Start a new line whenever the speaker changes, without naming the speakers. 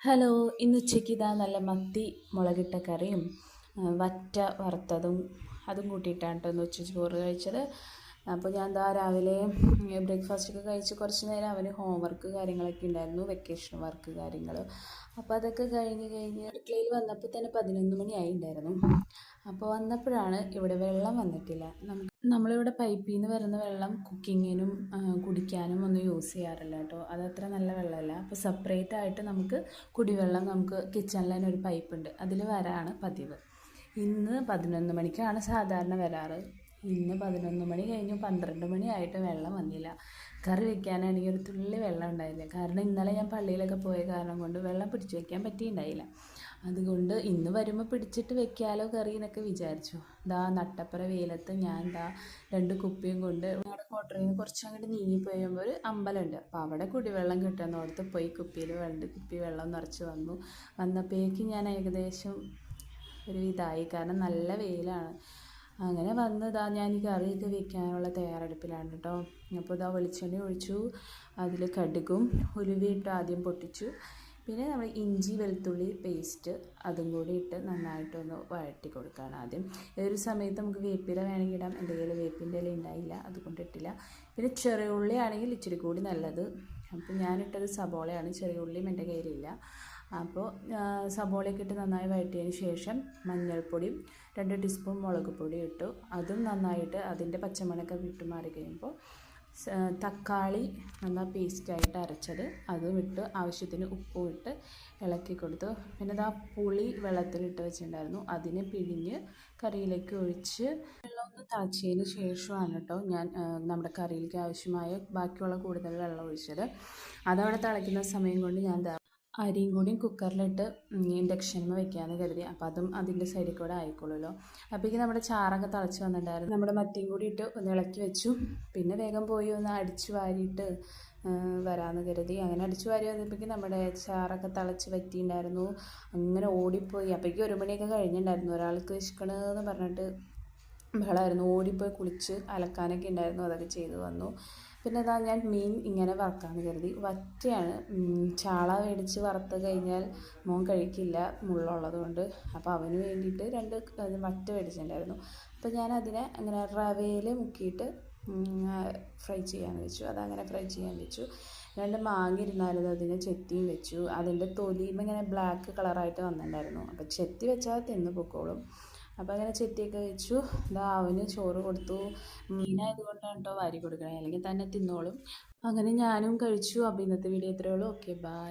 Hello, ഇന്ന് ഉച്ചയ്ക്ക് ഇതാ നല്ല മത്തി മുളകിട്ട കറിയും വറ്റ വറുത്തതും അതും കൂട്ടിയിട്ടാണ് കേട്ടോ ഇന്ന് ഉച്ച ചോറ് കഴിച്ചത്. അപ്പോൾ ഞാൻ എന്താ രാവിലെ ബ്രേക്ക്ഫാസ്റ്റൊക്കെ കഴിച്ച് കുറച്ച് നേരം അവന് ഹോംവർക്ക് കാര്യങ്ങളൊക്കെ ഉണ്ടായിരുന്നു, വെക്കേഷൻ വർക്ക് കാര്യങ്ങൾ. അപ്പോൾ അതൊക്കെ കഴിഞ്ഞ് അടുക്കളയിൽ വന്നപ്പോൾ തന്നെ 11 മണിയായി ഉണ്ടായിരുന്നു. അപ്പോൾ വന്നപ്പോഴാണ് ഇവിടെ വെള്ളം വന്നിട്ടില്ല. നമ്മളിവിടെ പൈപ്പിൽ നിന്ന് വരുന്ന വെള്ളം കുക്കിങ്ങിനും കുടിക്കാനും ഒന്നും യൂസ് ചെയ്യാറില്ല കേട്ടോ. അതത്ര നല്ല വെള്ളമല്ല. അപ്പോൾ സെപ്പറേറ്റ് ആയിട്ട് നമുക്ക് കുടിവെള്ളം നമുക്ക് കിച്ചണിൽ തന്നെ ഒരു പൈപ്പുണ്ട്, അതിൽ വരാണ് പതിവ്. ഇന്ന് 11 മണിക്കാണ് സാധാരണ വരാറ്. ഇന്ന് 11 മണി കഴിഞ്ഞു 12 മണിയായിട്ട് വെള്ളം വന്നില്ല. കറി വെക്കാനാണെങ്കിൽ ഒരു തുള്ളി വെള്ളം ഉണ്ടായില്ല. കാരണം ഇന്നലെ ഞാൻ പള്ളിയിലൊക്കെ പോയ കാരണം കൊണ്ട് വെള്ളം പിടിച്ചു വെക്കാൻ പറ്റിയിട്ടുണ്ടായില്ല. അതുകൊണ്ട് ഇന്ന് വരുമ്പോൾ പിടിച്ചിട്ട് വെക്കാലോ കറി എന്നൊക്കെ വിചാരിച്ചു. ദാ നട്ടപ്പുറ വെയിലത്ത് ഞാൻ ദാ 2 കുപ്പിയും കൊണ്ട് ഞങ്ങളുടെ ക്വാർട്ടറിൽ നിന്ന് കുറച്ച് അങ്ങോട്ട് നീങ്ങിപ്പോയുമ്പോൾ ഒരു അമ്പലമുണ്ട്. അപ്പോൾ അവിടെ കുടിവെള്ളം കിട്ടുന്നിടത്ത് പോയി കുപ്പിയിൽ 2 കുപ്പി വെള്ളം നിറച്ച് വന്നപ്പോഴേക്കും ഞാൻ ഏകദേശം ഒരു ഇതായി, കാരണം നല്ല വെയിലാണ്. അങ്ങനെ വന്നതാ ഞാൻ ഈ കറിയൊക്കെ വെക്കാനുള്ള തയ്യാറെടുപ്പിലാണ് കേട്ടോ. അപ്പോൾ ഇതാ വെളിച്ചെണ്ണ ഒഴിച്ചു, അതിൽ കടുകും ഉലുവയിട്ട് ആദ്യം പൊട്ടിച്ചു. പിന്നെ നമ്മൾ ഇഞ്ചി വെളുത്തുള്ളി പേസ്റ്റ് അതും കൂടി ഇട്ട് നന്നായിട്ടൊന്ന് വഴറ്റി കൊടുക്കുകയാണ് ആദ്യം. ഒരു സമയത്ത് നമുക്ക് വേപ്പില വേണമെങ്കിൽ ഇടാം. എൻ്റെ കയ്യിൽ വേപ്പിൻ്റെ ഇല ഉണ്ടായില്ല, അതുകൊണ്ട് ഇട്ടില്ല. പിന്നെ ചെറിയ ഉള്ളി ആണെങ്കിൽ ഇച്ചിരി കൂടി നല്ലത്. അപ്പോൾ ഞാനിട്ടത് സബോളയാണ്, ചെറിയ ഉള്ളിയും എൻ്റെ കയ്യിലില്ല. അപ്പോൾ സബോളയൊക്കെ ഇട്ട് നന്നായി വഴറ്റിയതിന് ശേഷം മഞ്ഞൾപ്പൊടിയും 2 ടീസ്പൂൺ മുളക് പൊടി ഇട്ടു. അതും നന്നായിട്ട് അതിൻ്റെ പച്ചമണമൊക്കെ വിട്ടുമാറി കഴിയുമ്പോൾ തക്കാളി നന്നായി പേസ്റ്റായിട്ട് അരച്ചത് അതും ഇട്ട് ആവശ്യത്തിന് ഉപ്പും ഇട്ട് ഇളക്കി കൊടുത്തു. പിന്നെ ഇതാ പുളി വെള്ളത്തിലിട്ട് വെച്ചിട്ടുണ്ടായിരുന്നു, അതിനെ പിഴിഞ്ഞ് കറിയിലേക്ക് ഒഴിച്ച് വെള്ളം ഒന്ന് തിളച്ചതിന് ശേഷമാണ് കേട്ടോ ഞാൻ നമ്മുടെ കറിയിലേക്ക് ആവശ്യമായ ബാക്കിയുള്ള കൂടുതൽ വെള്ളം ഒഴിച്ചത്. അതവിടെ തിളയ്ക്കുന്ന സമയം കൊണ്ട് ഞാൻ അരിയും കൂടിയും കുക്കറിലിട്ട് ഇൻഡക്ഷനിൽ വെക്കാമെന്ന് കരുതി. അപ്പോൾ അതും അതിൻ്റെ സൈഡിൽ കൂടെ ആയിക്കോളുമല്ലോ. അപ്പോഴേക്കും നമ്മുടെ ചാറൊക്കെ തിളച്ച് വന്നിട്ടുണ്ടായിരുന്നു. നമ്മുടെ മത്തിയും കൂടി ഇട്ട് ഒന്ന് ഇളക്കി വെച്ചു. പിന്നെ വേഗം പോയി ഒന്ന് അടിച്ചു വാരിയിട്ട് വരാമെന്ന് കരുതി. അങ്ങനെ അടിച്ചു വാരി വന്നപ്പോഴേക്കും നമ്മുടെ ചാറൊക്കെ തിളച്ച് വറ്റിയിട്ടുണ്ടായിരുന്നു. അങ്ങനെ ഓടിപ്പോയി. അപ്പോഴേക്കും 1 മണിയൊക്കെ കഴിഞ്ഞിട്ടുണ്ടായിരുന്നു. ഒരാൾക്ക് വിശക്കണമെന്ന് പറഞ്ഞിട്ട് ബഹളമായിരുന്നു. ഓടിപ്പോയി കുളിച്ച് അലക്കാനൊക്കെ ഉണ്ടായിരുന്നു, അതൊക്കെ ചെയ്ത് വന്നു. പിന്നെ അതാ ഞാൻ മീൻ ഇങ്ങനെ വറുക്കാമെന്ന് കരുതി. വറ്റയാണ്, ചാള മേടിച്ച് വറുത്ത് കഴിഞ്ഞാൽ മോൻ കഴിക്കില്ല മുള്ളുള്ളത് കൊണ്ട്. അപ്പോൾ അവന് വേണ്ടിയിട്ട് 2 വറ്റ മേടിച്ചിട്ടുണ്ടായിരുന്നു. അപ്പോൾ ഞാൻ അതിനെ അങ്ങനെ റവയിൽ മുക്കിയിട്ട് ഫ്രൈ ചെയ്യാമെന്ന് വെച്ചു. അതങ്ങനെ ഫ്രൈ ചെയ്യാൻ വെച്ചു. 2 മാങ്ങ ഇരുന്നാലും അതിനെ ചെത്തിയും വെച്ചു. അതിൻ്റെ തൊലിയും ഇങ്ങനെ ബ്ലാക്ക് കളറായിട്ട് വന്നിട്ടുണ്ടായിരുന്നു. അപ്പോൾ ചെത്തി വെച്ചാൽ തിന്ന് പൊക്കോളും. അപ്പോൾ അങ്ങനെ ചെത്തിയൊക്കെ വെച്ചു. ഇതാ അവന് ചോറ് കൊടുത്തു. മീനായതുകൊണ്ടാണ് കേട്ടോ വാരി കൊടുക്കണേ, അല്ലെങ്കിൽ തന്നെ തിന്നോളും. അങ്ങനെ ഞാനും കഴിച്ചു. അപ്പോൾ ഇന്നത്തെ വീഡിയോ ഇത്രയേ ഉള്ളൂ. Okay, by.